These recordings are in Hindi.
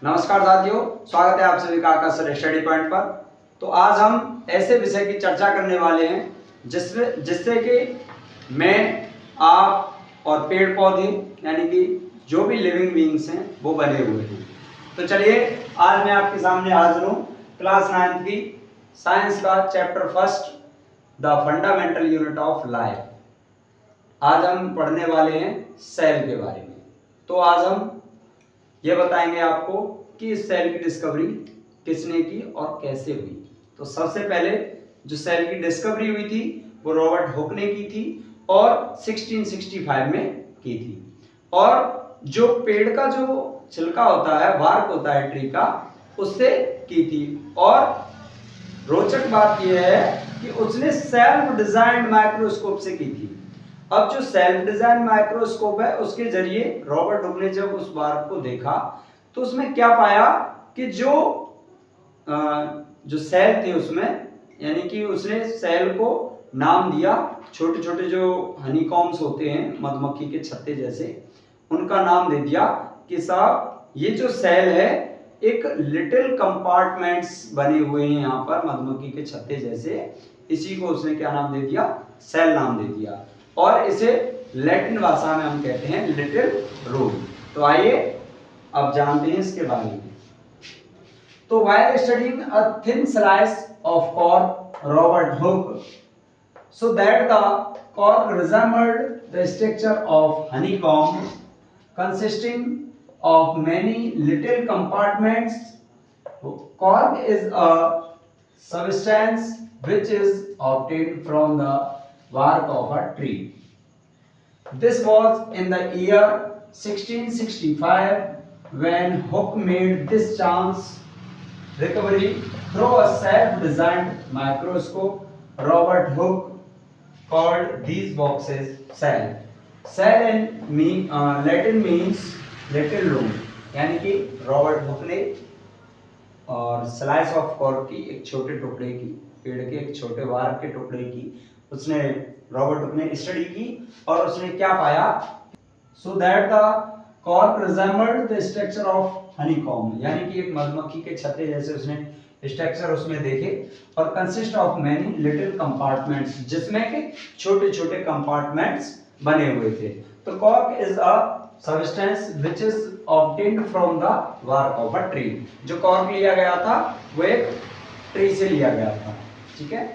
नमस्कार साथियों, स्वागत है आप सभी का आकाश सर स्टडी पॉइंट पर। तो आज हम ऐसे विषय की चर्चा करने वाले हैं जिससे कि मैं, आप और पेड़ पौधे यानी कि जो भी लिविंग बीइंग्स हैं वो बने हुए हैं। तो चलिए आज मैं आपके सामने हाजिर हूँ क्लास 9th की साइंस का chapter first, the fundamental unit of life. आज हम पढ़ने वाले हैं सेल के बारे में। तो आज हम ये बताएंगे आपको कि इस सेल की डिस्कवरी किसने की और कैसे हुई। तो सबसे पहले जो सेल की डिस्कवरी हुई थी वो रॉबर्ट हुक ने की थी और 1665 में की थी। और जो पेड़ का जो छिलका होता है, बार्क होता है ट्री का, उससे की थी। और रोचक बात यह है कि उसने सेल्फ डिजाइन्ड माइक्रोस्कोप से की थी। अब जो सेल्फ डिजाइन माइक्रोस्कोप है उसके जरिए रॉबर्ट हुक ने जब उस बार्क को देखा तो उसमें क्या पाया कि जो सेल थे उसमें, यानी कि उसने सेल को नाम दिया। छोटे छोटे जो हनीकॉम्स होते हैं, मधुमक्खी के छत्ते जैसे, उनका नाम दे दिया कि साहब ये जो सेल है एक लिटिल कंपार्टमेंट्स बने हुए हैं यहाँ पर मधुमक्खी के छत्ते जैसे। इसी को उसने क्या नाम दे दिया? सेल नाम दे दिया। और इसे लैटिन भाषा में हम कहते हैं लिटिल रूम। तो आइए अब जानते हैं इसके बारे में। तो while studying a thin slice of cork, Robert Hooke, so that the cork resembled the structure of honeycomb, consisting of many little compartments. Cork is a substance which is obtained from the bark of a tree. This was in the year 1665 when Hooke made this chance discovery through a self-designed microscope. Robert Hooke called these boxes cell. Cell in Latin means little room, यानी कि रॉबर्ट हुक ने और स्लाइस ऑफ कॉर्क की एक छोटे टुकड़े की, पेड़ के एक छोटे बार्क के टुकड़े की उसने रॉबर्ट हुक ने स्टडी की और उसने क्या पाया? So that the cork resembled the structure of honeycomb, यानी कि एक मधुमक्खी के छत्ते जैसे उसने स्ट्रक्चर उसमें देखे। और consist of many little compartments, जिसमें के छोटे छोटे कंपार्टमेंट्स बने हुए थे। तो cork is a substance which is obtained from the bark of a tree. जो कॉर्क लिया गया था वो एक ट्री से लिया गया था, ठीक है।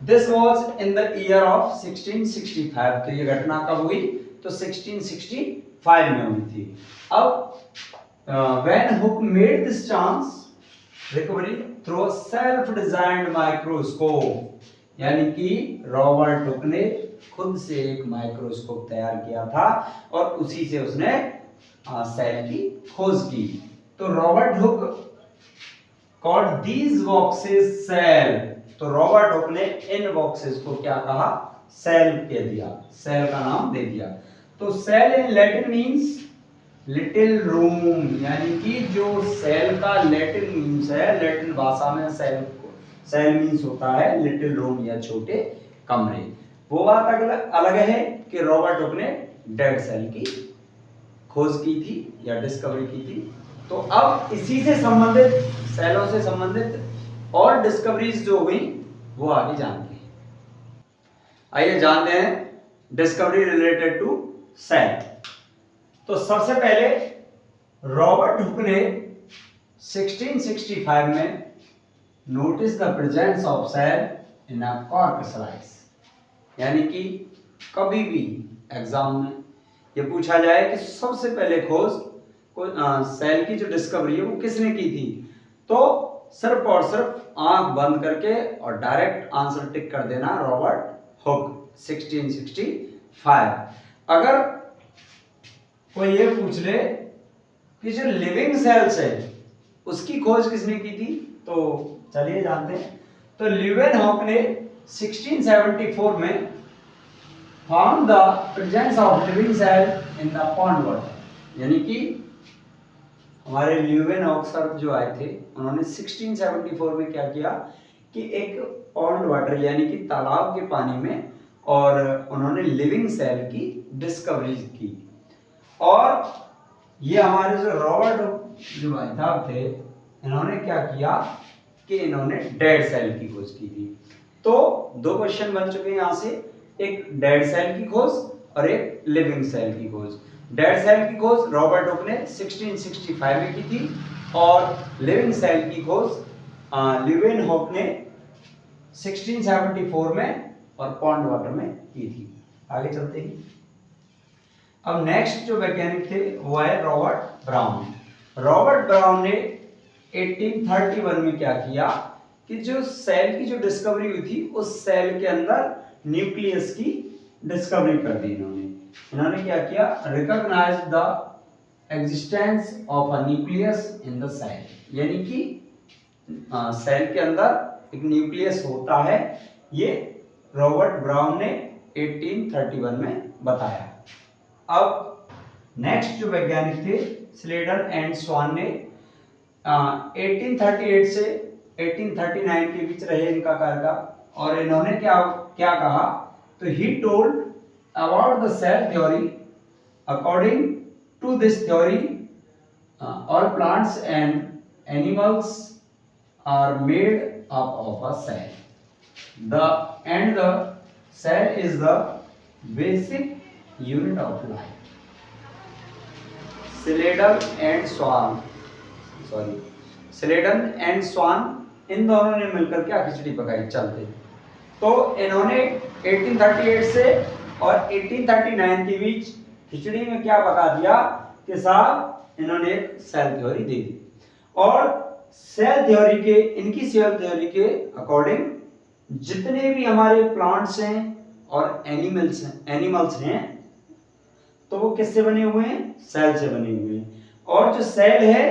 This was in the year of 1665। तो ये घटना कब हुई? तो 1665 में हुई थी। अब when Hooke made this chance discovery through a self-designed microscope, यानी कि रॉबर्ट हुक ने खुद से एक माइक्रोस्कोप तैयार किया था और उसी से उसने सेल की खोज की। तो Robert Hooke called these boxes cell। तो रॉबर्ट हुक ने इन बॉक्सेस को क्या कहा? सेल कह दिया, सेल का नाम दे दिया। तो cell in Latin means little room, यानी कि जो सेल का लैटिन मींस है, लैटिन भाषा में सेल मींस होता है लिटिल रूम या छोटे कमरे। वो बात अलग है कि रॉबर्ट हुक ने डेड सेल की खोज की थी या डिस्कवरी की थी। तो अब इसी से संबंधित, सेलों से संबंधित और डिस्कवरीज जो हुई वो आगे जानते हैं। आइए जानते हैं डिस्कवरी रिलेटेड टू सेल। तो सबसे पहले रॉबर्ट हुक ने 1665 में notice the presence of cell in a cork slice, यानी कि कभी भी एग्जाम में ये पूछा जाए कि सबसे पहले खोज सेल की जो डिस्कवरी है वो किसने की थी, तो सिर्फ और सिर्फ आंख बंद करके और डायरेक्ट आंसर टिक कर देना रॉबर्ट हुक 1665। अगर कोई ये पूछ ले कि जो लिविंग सेल्स है उसकी खोज किसने की थी, तो चलिए जानते हैं। तो ल्यूवेन हुक ने 1674 में found the presence of living cell in the pond water, यानी कि हमारे ल्यूवेन हुक सर जो आए थे उन्होंने 1674 में क्या किया कि एक पॉन्ड वाटर यानी कि तालाब के पानी में और उन्होंने लिविंग सेल की डिस्कवरी की। और ये हमारे जो रॉबर्ट जो भाई साहब थे, इन्होंने क्या किया कि इन्होंने डेड सेल की खोज की थी। तो दो क्वेश्चन बन चुके हैं यहाँ से, एक डेड सेल की खोज और एक लिविंग सेल की खोज। डेड सेल की खोज रॉबर्ट हुक ने 1665 में की थी और लिविंग सेल की खोज ल्यूवेन हुक ने 1674 में और पॉन्ड वाटर में की थी। आगे चलते हैं। अब नेक्स्ट जो वैज्ञानिक थे वो है रॉबर्ट ब्राउन। रॉबर्ट ब्राउन ने 1831 में क्या किया कि जो सेल की जो डिस्कवरी हुई थी उस सेल के अंदर न्यूक्लियस की डिस्कवरी कर दी इन्होंने क्या किया, recognise the existence of a nucleus in the cell, यानी कि सेल के अंदर एक न्यूक्लियस होता है, ये रॉबर्ट ब्राउन ने 1831 में बताया। अब नेक्स्ट जो वैज्ञानिक थे स्लेडन एंड स्वान ने 1838 से 1839 के बीच रहे इनका कार्यकाल, और इन्होंने क्या क्या कहा, तो he told about the cell theory. According to this theory all plants and animals are made up of a cell the cell is the basic unit of life. Schleiden and Schwann इन दोनों ने मिलकर क्या खिचड़ी पकाई, चलते। तो इन्होंने 1838 से और 1839 के बीच खिचड़ी में क्या पका दिया कि साहब इन्होंने सेल थ्योरी दे दी, और सेल थ्योरी के इनकी सेल थ्योरी के अकॉर्डिंग जितने भी हमारे प्लांट्स हैं और एनिमल्स हैं तो वो किससे बने हुए हैं, सेल से बने हुए हैं, और जो सेल है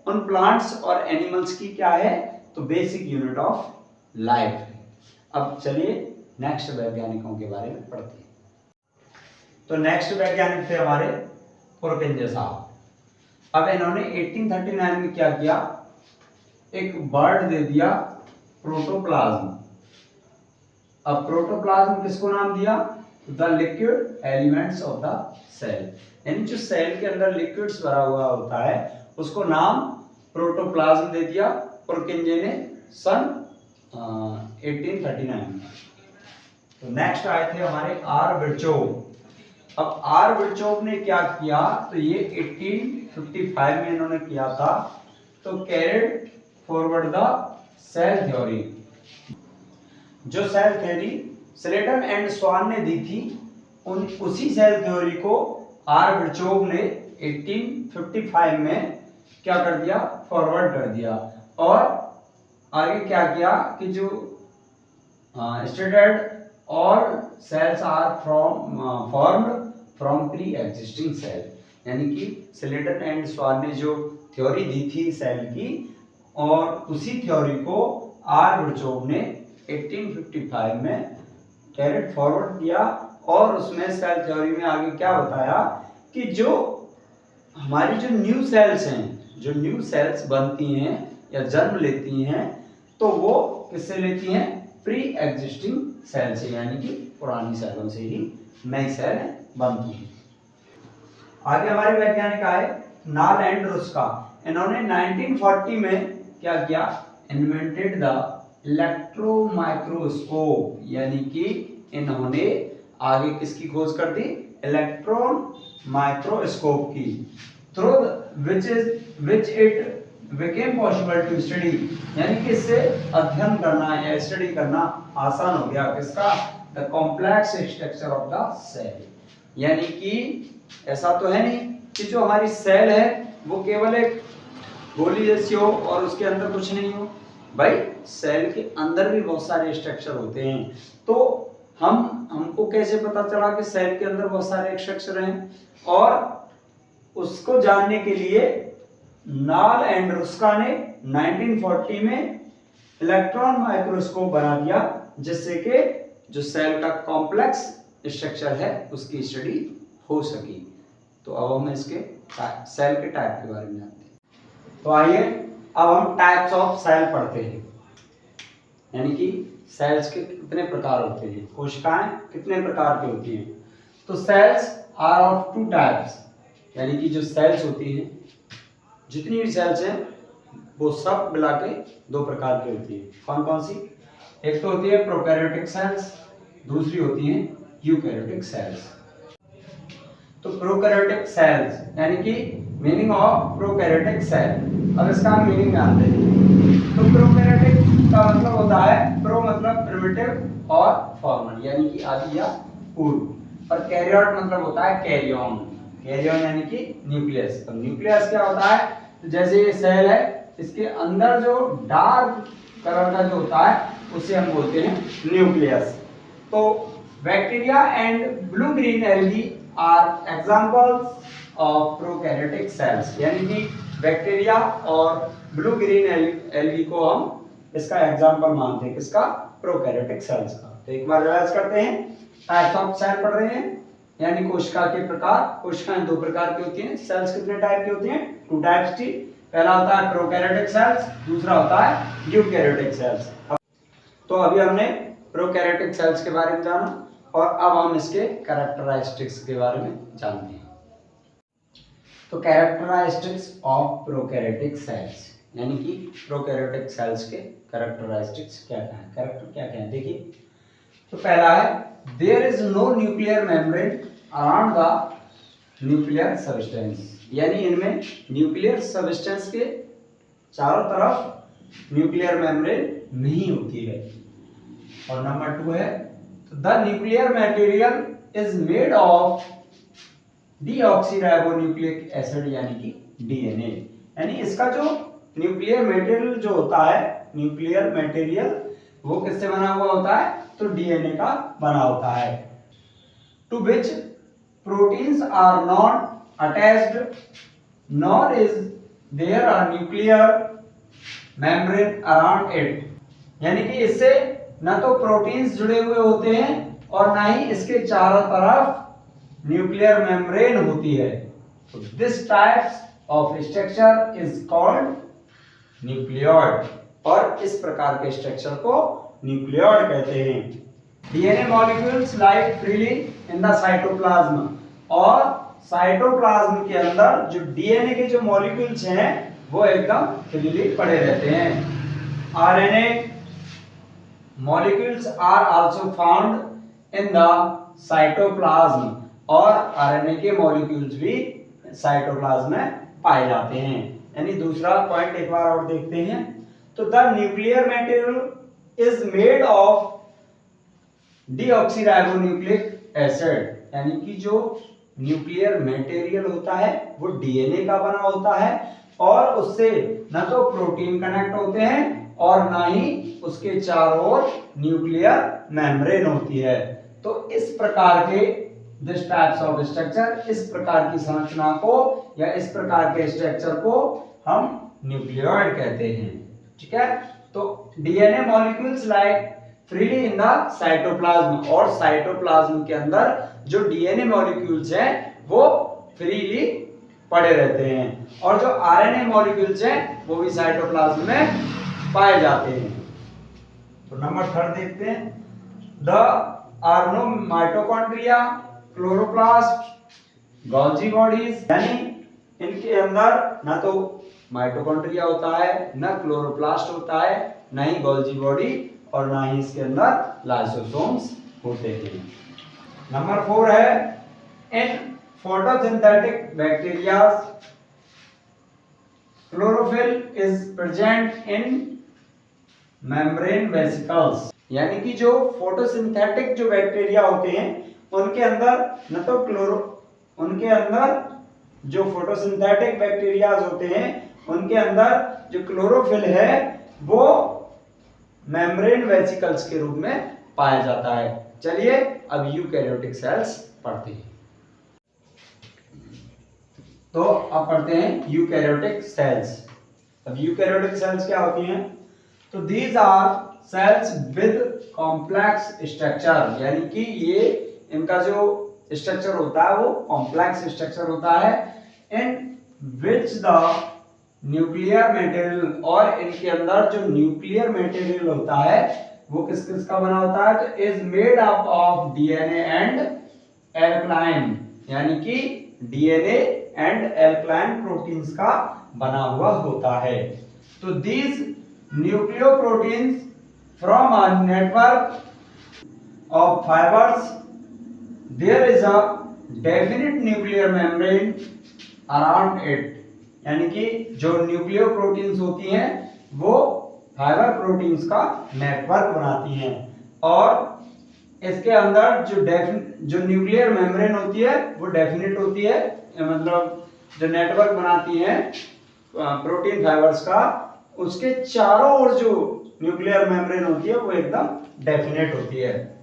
उन प्लांट्स और एनिमल्स की क्या है, तो बेसिक यूनिट ऑफ लाइफ है। अब चलिए नेक्स्ट वैज्ञानिकों के बारे में पढ़ते हैं। तो नेक्स्ट वैज्ञानिक थे हमारे पुरकिंजे साहब। अब इन्होंने 1839 में क्या किया, एक वर्ड दे दिया प्रोटोप्लाज्म। अब प्रोटोप्लाज्म किसको नाम दिया, the liquid elements of the cell, यानी जो सेल के अंदर लिक्विड्स भरा हुआ होता है उसको नाम प्रोटोप्लाज्म दे दिया पुरकिंजे ने सन 1839 में। तो नेक्स्ट आए थे हमारे आर विर्चोव। अब आर विर्चोव ने क्या किया, तो ये 1855 में इन्होंने किया था, तो carried forward the cell theory. जो cell theory Schleiden and Schwann ने दी थी उसी सेल थ्योरी को आर विर्चोव ने 1855 में क्या कर दिया, फॉरवर्ड कर दिया, और आगे क्या किया कि जो स्टेटेड और cells are formed from pre existing cell, यानी कि स्लेटन एंड स्वान ने जो थ्योरी दी थी सेल की, और उसी थ्योरी को आर विर्चोव ने 1855 में कैरिड फॉरवर्ड किया, और उसमें सेल थ्योरी में आगे क्या बताया कि जो हमारी जो न्यू सेल्स हैं, जो न्यू सेल्स बनती हैं या जन्म लेती हैं, तो वो किससे लेती हैं, प्री एग्जिस्टिंग सेल से, यानी कि पुरानी सेलों से ही नई सेल बनती हैं। आगे हमारे वैज्ञानिक आए नाल एंड रुस्का। इन्होंने 1940 में क्या किया, इन्वेंटेड द इलेक्ट्रो माइक्रोस्कोप, यानी कि इन्होंने आगे किसकी खोज कर दी, इलेक्ट्रॉन माइक्रोस्कोप की, through which it became possible to study, यानी कि इससे अध्ययन करना या स्टडी करना आसान हो गया, किसका, the complex structure of the cell, यानी कि ऐसा तो है नहीं कि जो हमारी सेल है वो केवल एक गोली जैसी हो और उसके अंदर कुछ नहीं हो, भाई सेल के अंदर भी बहुत सारे स्ट्रक्चर होते हैं। तो हमको कैसे पता चला कि सेल के अंदर बहुत सारे स्ट्रक्चर हैं, और उसको जानने के लिए नाल एंड रुस्का ने 1940 में इलेक्ट्रॉन माइक्रोस्कोप बना दिया, जिससे कि जो सेल का कॉम्प्लेक्स स्ट्रक्चर है उसकी स्टडी हो सकी। तो अब हम इसके सेल के टाइप के बारे में जानते हैं। तो आइए अब हम टाइप्स ऑफ सेल पढ़ते हैं, यानी कि सेल्स के कितने प्रकार होते हैं, कोशिकाएं कितने प्रकार की होती हैं। तो cells are of two types, यानी कि जो सेल्स होती हैं, जितनी भी सेल्स हैं वो सब मिला के दो प्रकार की होती है। कौन कौन सी? एक तो होती है प्रोकैरियोटिक सेल्स, दूसरी होती है यूकैरियोटिक सेल्स। तो प्रोकैरियोटिक सेल्स यानी कि मीनिंग ऑफ प्रोकैरियोटिक सेल, अब इसका मीनिंग जानते हैं। तो प्रोकैरियोटिक का मतलब होता है, प्रो मतलब प्रिमिटिव और फॉर्मल यानी कि आदि या पूर्व, और कैरियोट मतलब होता है कैरी ऑन। कैरी ऑन यानी कि न्यूक्लियस। तो न्यूक्लियस क्या होता है? तो जैसे ये सेल है, इसके अंदर जो डार्क कलर का जो होता है उसे हम बोलते हैं न्यूक्लियस। तो bacteria and blue green algae are examples of prokaryotic cells, यानी कि बैक्टीरिया और ब्लू ग्रीन एल्गी को हम इसका एग्जांपल मानते हैं। किसका? प्रोकैरियोटिक सेल्स का। तो एक बार रिवाइज करते हैं। टाइप्स ऑफ सेल पढ़ रहे हैं, यानी कोशिका के प्रकार। कोशिकाएं दो प्रकार की होती हैं। सेल्स कितने टाइप की होती हैं? टू टाइप्स की। पहला होता है प्रोकैरियोटिक सेल्स, दूसरा होता है यूकैरियोटिक सेल्स। तो अभी हमने प्रोकैरियोटिक सेल्स के बारे में जाना और अब हम इसके कैरेक्टरिस्टिक्स के बारे में जानते हैं। तो कैरेक्टरिस्टिक्स ऑफ प्रोकैरियोटिक सेल्स, यानी कि प्रोकैरियोटिक सेल्स के कैरेक्टरिस्टिक्स क्या क्या है, कैरेक्टर क्या क्या है, देखिए। तो पहला है there is no nuclear membrane around the nuclear substance, यानी इनमें न्यूक्लियर सब्सटेंस के चारों तरफ न्यूक्लियर मेम्ब्रेन नहीं होती है। और नंबर 2 है the nuclear material is made of deoxyribonucleic acid, यानी कि डीएनए, यानी इसका जो न्यूक्लियर मटेरियल जो होता है, न्यूक्लियर मटेरियल वो किससे बना हुआ होता है? तो डीएनए का बना होता है। To which proteins are not attached nor is there a nuclear membrane around it, यानी कि इससे न तो प्रोटीन्स जुड़े हुए होते हैं और ना ही इसके चारों तरफ न्यूक्लियर मेम्ब्रेन होती है। तो this types of structure is called nucleoid, और इस प्रकार के स्ट्रक्चर को न्यूक्लियोइड कहते हैं। DNA molecules like freely in the cytoplasm, और साइटोप्लाज्म के अंदर जो डीएनए के जो मॉलिक्यूल्स हैं वो एकदम फ्रीली पड़े रहते हैं। RNA molecules are also found in the cytoplasm, और आरएनए के मॉलिक्यूल्स भी साइटोप्लाज्म में पाए जाते हैं। यानी दूसरा पॉइंट एक बार और देखते हैं। तो the nuclear material is made of deoxyribonucleic acid, यानी कि जो न्यूक्लियर मटेरियल होता है वो डीएनए का बना होता है, और उससे न तो प्रोटीन कनेक्ट होते हैं और ना ही उसके चारों ओर न्यूक्लियर मेम्ब्रेन होती है। तो इस प्रकार के दिस टाइप्स ऑफ स्ट्रक्चर, इस प्रकार की संरचना को या इस प्रकार के स्ट्रक्चर को हम न्यूक्लियोइड कहते हैं। ठीक है। तो DNA molecules like freely in the cytoplasm, और साइटोप्लाज्म के अंदर जो डीएनए मॉलिक्यूल्स हैं वो फ्रीली पड़े रहते हैं, और जो आरएनए मॉलिक्यूल्स हैं वो भी साइटोप्लाज्म में पाए जाते हैं। तो नंबर 3 देखते हैं। There are no mitochondria, chloroplast, Golgi bodies, यानी इनके अंदर ना तो माइटोकॉन्ड्रिया होता है, ना क्लोरोप्लास्ट होता है, ना ही गोल्जी बॉडी, और ना ही इसके अंदर लाइसोसोम्स होते हैं। नंबर 4 है इन photosynthetic bacteria chlorophyll is present in membrane vesicles, यानी कि जो फोटोसिंथेटिक जो बैक्टीरिया होते हैं उनके अंदर न तो उनके अंदर जो फोटोसिंथेटिक बैक्टीरिया होते हैं उनके अंदर जो क्लोरोफिल है वो मेम्ब्रेन वेसिकल्स के रूप में पाया जाता है। चलिए अब यूकैरियोटिक सेल्स पढ़ते हैं। तो अब पढ़ते हैं यूकैरियोटिक सेल्स। अब यूकैरियोटिक सेल्स क्या होती हैं? तो these are cells with complex structure, यानी कि ये इनका जो स्ट्रक्चर होता है वो कॉम्प्लेक्स स्ट्रक्चर होता है। इन विच द न्यूक्लियर मटेरियल, और इनके अंदर जो न्यूक्लियर मटेरियल होता है वो किस किस का बना होता है? तो is made up of DNA and alkaline, यानी कि डीएनए एंड एल्कलाइन प्रोटीन्स का बना हुआ होता है। तो these nucleoproteins from a network of fibers there is a definite nuclear membrane around it, यानी कि जो न्यूक्लियर प्रोटीन्स होती हैं वो फाइबर प्रोटीन्स का नेटवर्क बनाती हैं और इसके अंदर जो न्यूक्लियर मेम्ब्रेन होती है वो डेफिनेट होती है, मतलब जो नेटवर्क बनाती है प्रोटीन फाइबर्स का, उसके चारों ओर जो न्यूक्लियर मेम्ब्रेन होती है वो एकदम डेफिनेट होती है।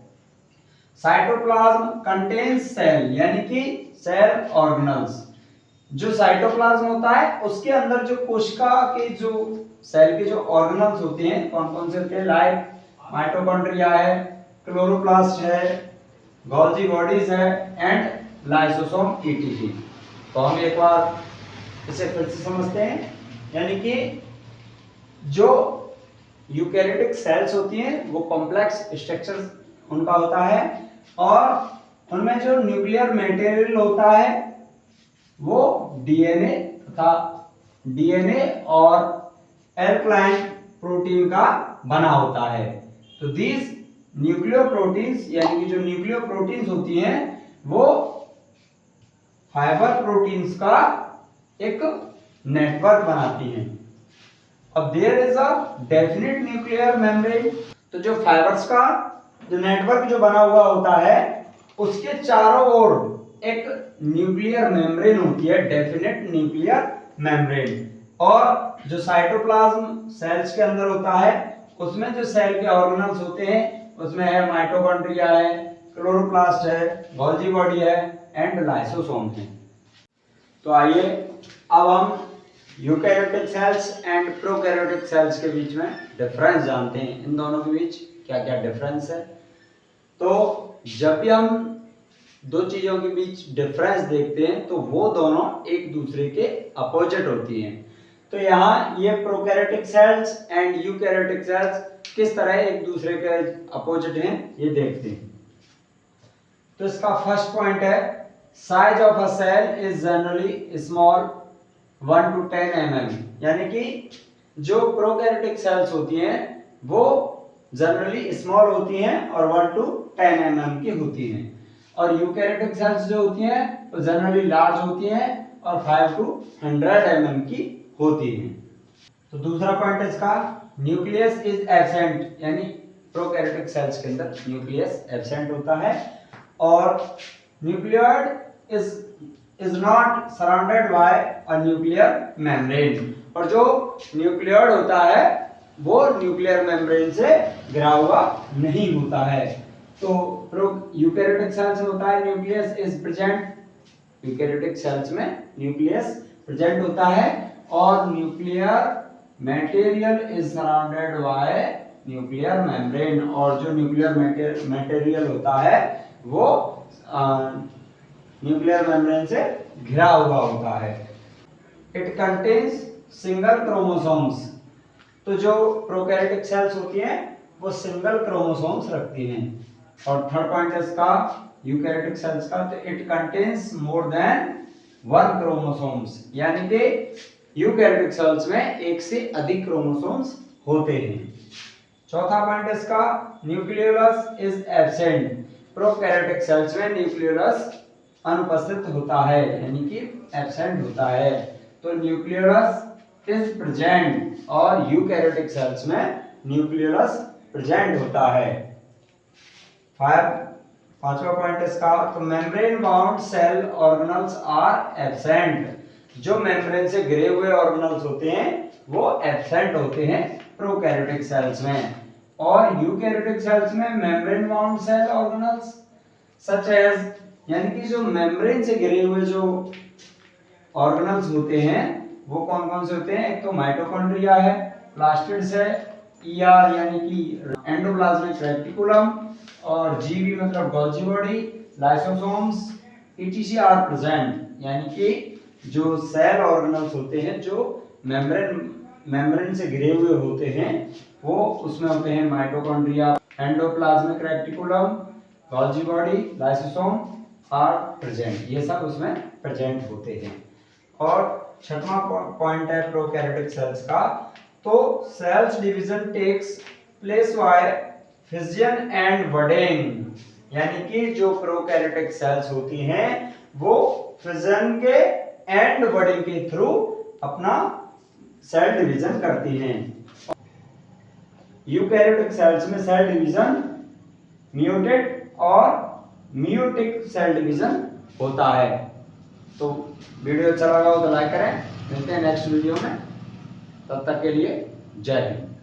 साइटोप्लाज्म कंटेन्स सेल, यानी कि सेल ऑर्गेनल्स। जो साइटोप्लाज्म होता है उसके अंदर जो कोशिका के जो सेल के जो ऑर्गेनल्स होते हैं कौन कौन से होते हैं, लाइक माइटोकॉन्ड्रिया है, क्लोरोप्लास्ट है, गोल्जी बॉडीज है एंड लाइसोसोम ईटीसी। तो हम एक बार इसे फिर से समझते हैं, यानी कि जो यूकैरियोटिक सेल्स होती हैं वो कॉम्प्लेक्स स्ट्रक्चर उनका होता है और उनमें जो न्यूक्लियर मटेरियल होता है वो डीएनए और एल्कलाइन प्रोटीन का बना होता है। तो दीज न्यूक्लियोप्रोटीन्स, यानी कि जो न्यूक्लियोप्रोटीन्स होती हैं वो फाइबर प्रोटीन्स का एक नेटवर्क बनाती हैं। अब there is a definite nuclear membrane, तो जो फाइबर्स का जो नेटवर्क जो बना हुआ होता है उसके चारों ओर एक न्यूक्लियर मेम्ब्रेन होती है, डेफिनेट न्यूक्लियर मेम्ब्रेन। और जो साइटोप्लाज्म सेल्स के अंदर होता है उसमें जो सेल के ऑर्गेनल्स होते हैं उसमें है माइटोकॉन्ड्रिया है, क्लोरोप्लास्ट है, गोल्जी बॉडी है एंड लाइसोसोम है। तो आइए अब हम eukaryotic cells and prokaryotic cells के बीच में डिफरेंस जानते हैं, इन दोनों के बीच क्या क्या डिफरेंस है। तो जब भी हम दो चीजों के बीच डिफरेंस देखते हैं तो वो दोनों एक दूसरे के अपोजिट होती हैं। तो यहाँ ये prokaryotic cells and eukaryotic cells किस तरह एक दूसरे के अपोजिट हैं ये देखते हैं। तो इसका फर्स्ट पॉइंट है, size of a cell is generally small 1 to 10 mm, यानी कि जो प्रोकैरियोटिक सेल्स होती हैं वो जनरली स्मॉल होती हैं और 1 to 10 mm की होती हैं, और यूकैरियोटिक सेल्स जो होती हैं वो जनरली लार्ज होती हैं और 5 to 100 mm की होती हैं। तो दूसरा पॉइंट इसका, न्यूक्लियस इज एब्सेंट, यानी प्रोकैरियोटिक सेल्स के अंदर न्यूक्लियस एब्सेंट होता है और nucleoid is not surrounded by a nuclear membrane, और जो न्यूक्लियॉइड होता है वो न्यूक्लियर मेम्ब्रेन से घिरा हुआ नहीं होता है। तो यूकैरियोटिक सेल्स में होता है nucleus is present, eukaryotic cells में न्यूक्लियस प्रेजेंट होता है और nuclear material is surrounded by nuclear membrane, और जो न्यूक्लियर मटेरियल होता है वो न्यूक्लियर मेम्ब्रेन से घिरा हुआ होता है। इट कंटेन्स सिंगल क्रोमोसोम्स, तो जो प्रोकैरियोटिक सेल्स होती हैं वो सिंगल क्रोमोसोम्स रखती हैं। और थर्ड पॉइंट है इसका यूकैरियोटिक सेल्स का, तो it contains more than 1 chromosomes, यानी कि यूकैरियोटिक सेल्स में एक से अधिक क्रोमोसोम्स होते हैं। चौथा पॉइंट इसका, nucleolus is absent, prokaryotic cells में न्यूक्लियोलस अनुपस्थित होता है, यानी कि एब्सेंट होता है। तो न्यूक्लियोलस इज प्रेजेंट और यूकैरियोटिक सेल्स में न्यूक्लियोलस प्रेजेंट होता है। पांचवा पॉइंट इसका, तो membrane bound cell organelles are absent, जो मेम्ब्रेन से घिरे हुए ऑर्गेनल्स होते हैं वो एब्सेंट होते हैं प्रोकैरियोटिक सेल्स में, और यूकैरियोटिक सेल्स में membrane bound cell organelles such as, यानी कि जो मेम्ब्रेन से घिरे हुए जो ऑर्गेनल्स होते हैं वो कौन कौन से होते हैं, एक तो माइटोकॉन्ड्रिया है, प्लास्टिड्स है, ईआर यानी कि एंडोप्लाज्मिक रेटिकुलम, और जीबी मतलब Golgi body, lysosomes, ETC are present, यानी कि जो सेल ऑर्गेनल्स होते हैं जो मेम्ब्रेन से घिरे हुए होते हैं वो उसमें होते हैं mitochondria, endoplasmic reticulum, Golgi body, lysosome are present, ये सब उसमें प्रेजेंट होते हैं। और छठवां पॉइंट है प्रोकैरियोटिक सेल्स का, तो cells division takes place by fission and budding, यानी कि जो प्रोकैरियोटिक सेल्स होती हैं वो फिजन के एंड बडिंग के थ्रू अपना सेल डिवीजन करती हैं। यूकैरियोटिक सेल्स में सेल डिवीजन म्यूटेट और मियोटिक सेल डिवीजन होता है। तो वीडियो अच्छा लगा हो तो लाइक करें, मिलते हैं नेक्स्ट वीडियो में, तब तक के लिए जय हिंद।